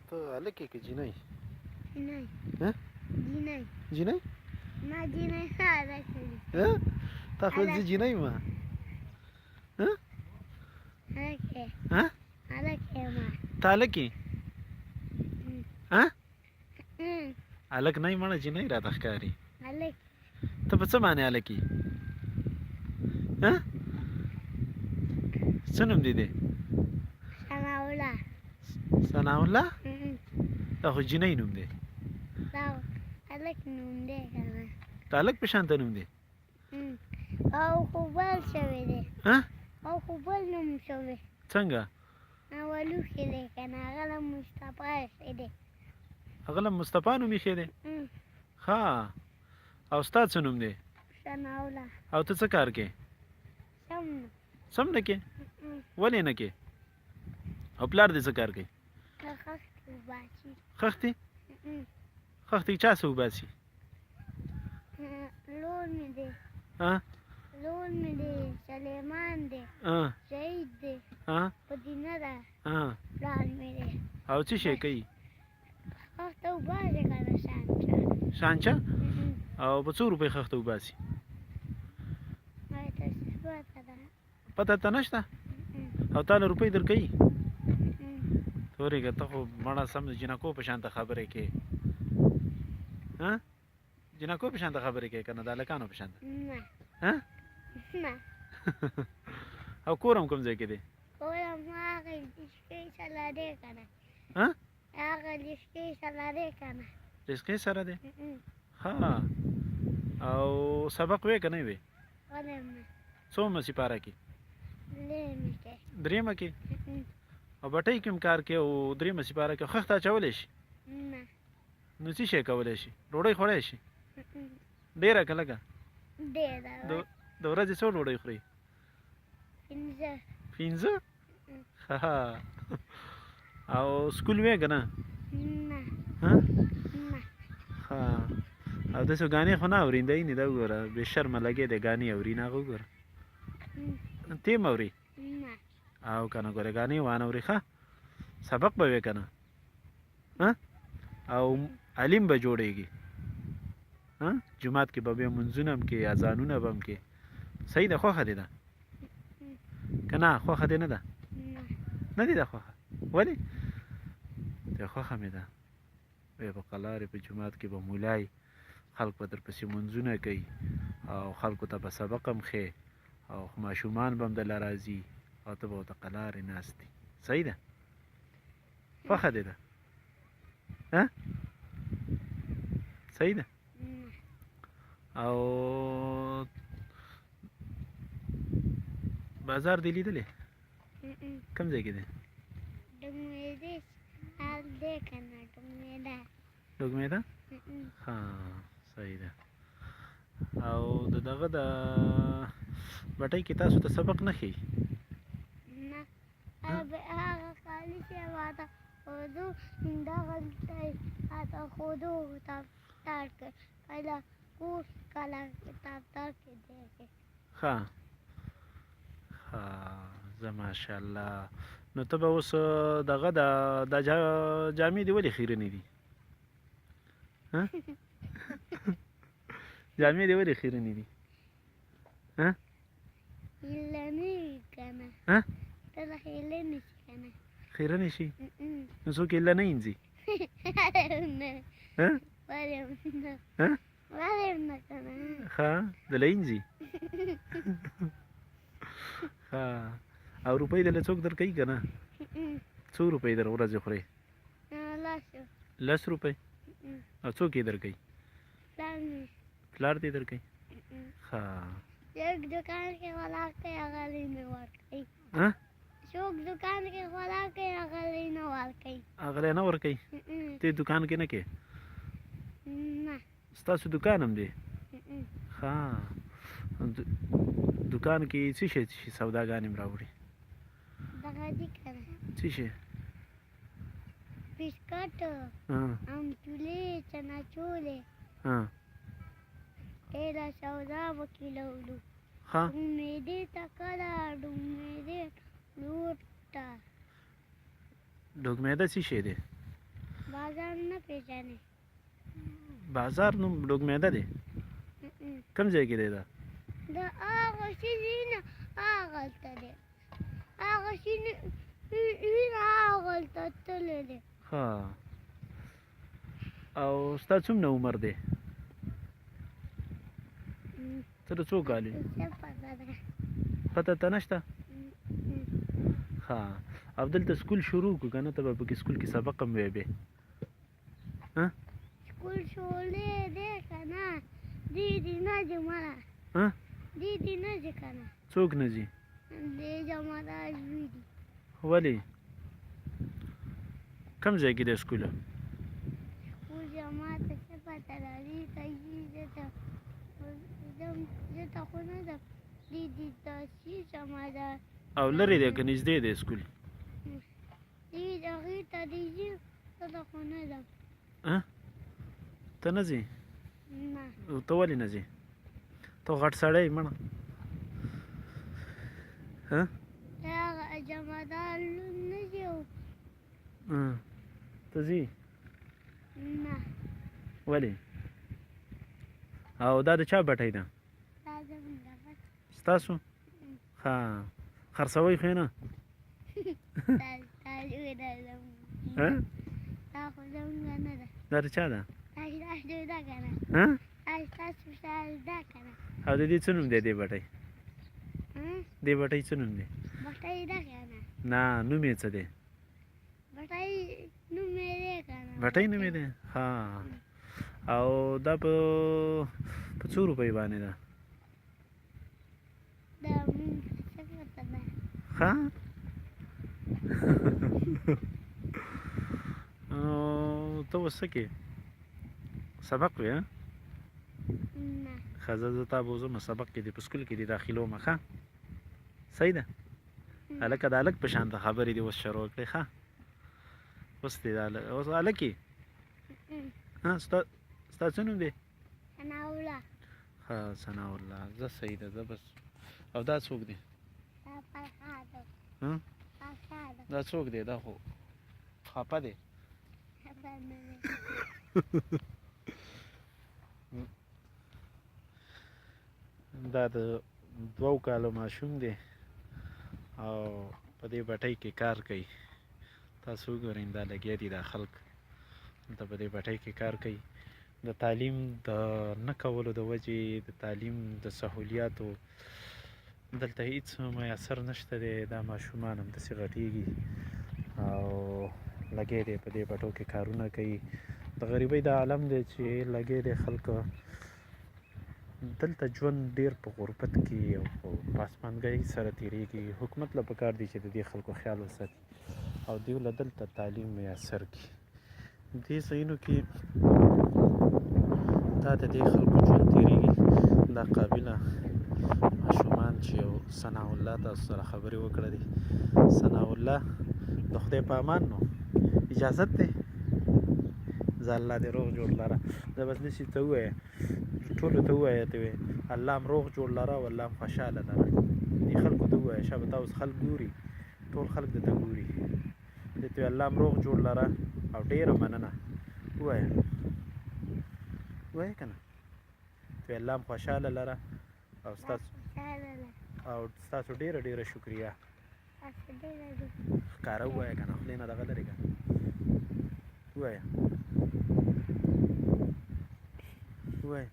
ته هلک یې که جینۍ؟ جینۍ. ها؟ جینۍ. جینۍ؟ ما جینۍ نه هلک ویلي. تا خو زه جینۍ وم. هلک یې. ها؟ هلک یې ما. ته هلک یې؟ هلک نه یې مړه جینۍ راته ښکاري. هلک. ته په څه باندې هلک یې؟ څه نوم دې دی؟ ثناءالله. ثناءالله؟ دا خو جینۍ نوم دی. دا هلک نوم دی که نه. د هلک په شانته نوم دی؟ او خو بل شوی دی. او خو بل نوم شوی. څنګه؟ اولوښی دی که نه، هغه له مصطفی ایښی دی. هغه له مصطفی نوم ایښی دی؟ ښه. او ستا څه نوم دی؟ ثناءالله. او ته څه کار کوې؟ سم نو. سم نه کې؟ ولې نه کې؟ او پلار دې څه کار کوي؟ خښتې وباسي. خښتې؟ خښتې چا څه وباسي؟ لور مې دی. لور مې دی. سلیمان دی. شهید دی. مدینه ده. پلار مې دی. او څه شی کوي؟ خښته وباسي که نه، شانچه. شانچه؟ او په څو روپۍ خښته وباسي؟ پته ته نشته؟ او تا له روپۍ درکوي؟ تورېږه ته خو مړه سم د جنکو په شانته خبرې کوې. جنکو په شانته خبرې کوې که نه د هلکانو په شانته؟ نه. او کور هم کوم ځای کې دی؟ کور هم هغه لښکۍ سره دی که نه. هغه لښکۍ سره دی که نه. لښکۍ سره دی؟ ښه. او سبق وې که نه وې؟ ولې نه. څومره سپاره کې؟ درېیمه کې. درېیمه کې؟ او بټۍ کې هم کار کوې او درېیمه سپاره کې خښته اچولی شي؟ نه. نو څه شی کولی شي؟ ډوډۍ خوړی شي؟ ډېره که لږه؟ ډېره. د ورځې څو ډوډۍ خوري؟ 5. 5؟ ښه. او سکول وې که نه؟ نه. ښه. او داسې ګانې خو نه اوري دی نه دا وګوره بې شرمه لګې دی ګانې اوري نه هغه وګوره ته هم اوري او که نه ګورې ګانې وانه اوري ښه سبق به وې که نه او علم به جوړېږي جومات کې به بیا منځونه هم کې اذانونه به هم کې صحیح ده خوښه دې ده که نه خوښه دې نه ده نه دې ده خوښه ولې دې خوښه مې ده وی په قلارې په جومات کې به مولای خلق به درپسې منځونه کوي او خلکو ته به سبق هم ښې او ماشومان به هم دله راځي او ته به ورته قلارې ناست صحیح ده خوښه دې ده صحیح ده او بازار دې لیدلی کوم ځای کې دی ډوګمېده ښه صحیح ده او د دغه د بټۍ کې تاسو ته سبق نه ښیي نه هغه کالي چې راته ښودو همدغلته یې راته ښودو کتابتار کې کله کور کله کتابتار کې دی ښه ښه زه ماشاءالله نو ته به اوس دغه دا جامې دې ولې خیرنې دي جامې دې ولې خیرنې دي هیله نه وي که نه کله هیله نه شي که نه خیرنې شي نو څوک هیله نه وینځي ولې نه که نه ښه دله وینځي ښه او روپۍ دله څوک درکوي که نه څو روپۍ در ورځې خورې 10 روپۍ او څوک یې درکوي پلار دې درکوي ښه څوک دکان کې ولاړ کوي هغه نه ورکوي څوک دکان کې ولاړ کوي هغه نه ورکوي هغه نه ورکوي ته دکان کې نه کوې نه ستاسو دکان هم دی ښه دکان کې څه شی سوداګانې هم راوړي دغه دي که نه څه شی بسکټ امچولې چناچولې ډېره سودا پکې راوړو ډومېدې ته کله ډومېدې لور ته ډوګمېده څه شی دی بازار نه پیژنې. بازار نوم لوګمیده دی. کوم ځای کې دی دا؟ د هغه شي نه هغلته دی. هغه شي وینه هغلته تللی دی. ها او ستا څومره عمر دی؟ ته د څو کالو یې؟ څه پته ده؟ پته ته نشته؟ ها او دلته سکول شروع کړو که نه ته به پکې سکول کې سبق هم ویبې. سکول شولې دی که نه دی نه ځي مړه. دی نه ځي که نه. څوک نه ځي؟ دی جمعدار زوی دي. ولې؟ کوم ځای کې دی سکول؟ سکول جما ته څه پته لري که زه ته خو نه ځم. دی تاسو جمعدار. او لرې دی که نږدې دی سکول؟ دی هغې ته دی ځي زه ته خو نه ځم. ته نه ځې؟ نه. ته ولې نه ځې؟ ته غټ سړی یې مړه. هغه جمعدار لور نه ځي. ته ځې؟ نه. ولې؟ او دا د چا بټۍ ده؟ دا زموږ ده بټۍ. ستاسو؟ ها خرڅوئ خو یې نه؟ دا لوی ده زموږ. دا خو زموږ نه ده. دا د چا ده؟ دا ستاسو ده که نه. دا ستاسو ده که نه. او د دې څه نوم دی دې بټۍ؟ دې بټۍ څه نوم دی؟ بټۍ ده که نه. نه نوم یې څه دی؟ بټۍ نوم یې دی که نه. بټۍ نوم یې دی؟ ها او دا په څو روپۍ باندې ده؟ دا مونږ څه پته ده. ها ته اوس څه کې سبق وې؟ نه. ښه زه تا به وځم سبق کې دې په سکول کې دې داخلوم. ښه صحیح ده. هلکه د هلک په شان ته خبرې دې اوس شروع کړې. ښه اوس دې اوس هلکې ستا څه نوم دی؟ ثناءالله. ښه ثناءالله. زه صحیح ده زه بس. او دا څوک دی؟ دا پکار ده. پکار ده. دا څوک دی؟ دا خو خفه دی. خفه نه دی. دا د 2 کالو ماشوم دی او په دې بټۍ کې کار کوي. تاسو وګورئ دا لګیا دي دا خلک دلته په دې بټۍ کې کار کوي. د تعلیم د نه کولو د وجې د تعلیم د سهولیاتو دلته هیڅ میسر نشته دی. دا ماشومان همداسې غټېږي او لګیا دی په دې بټو کې کارونه کوي. د غریبۍ دا عالم دی چې لګیا دی خلک دلته ژوند ډېر په غربت کې او په پاسمانګۍ سره تېرېږي. حکومت له پکار دی چې د دې خلکو خیال وساتي او دوی له دلته تعلیم میسر کړي. دې ځایونو کې دا د دې خلکو ژوند تېرېږي. دا قابله ماشومان چې یو ثناءالله تاسو سره خبرې وکړه دي. ثناءالله د خدای په امان نو اجازت دی زه الله دې روغ جوړ لره. زه بس نشي ته ووایه ټولو ته ووایه ته وایې الله هم روغ جوړ لره او الله هم خوشحاله لره. دې خلکو ته ووایه شابه تا اوس خلک ګوري ټول خلک درته ګوري. دې ته الله هم روغ جوړ لره او ډېره مننه ووایه وایه که نه ته الله هم خوشحاله لره او ستاسو ډېره ډېره شکریه. ښکاره ووایه که نه خولې نه دغه لرې که ووایه ووایه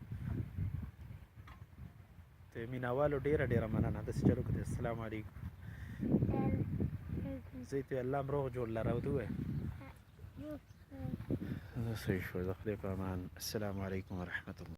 ته مینهوالو ډېره ډېره مننه. داسې چلو که السلام علیکم. زه ته الله هم روغ جوړ لره او ته ووایه صحیح شو. د خدای په امان. السلام علیکم ورحمة الله.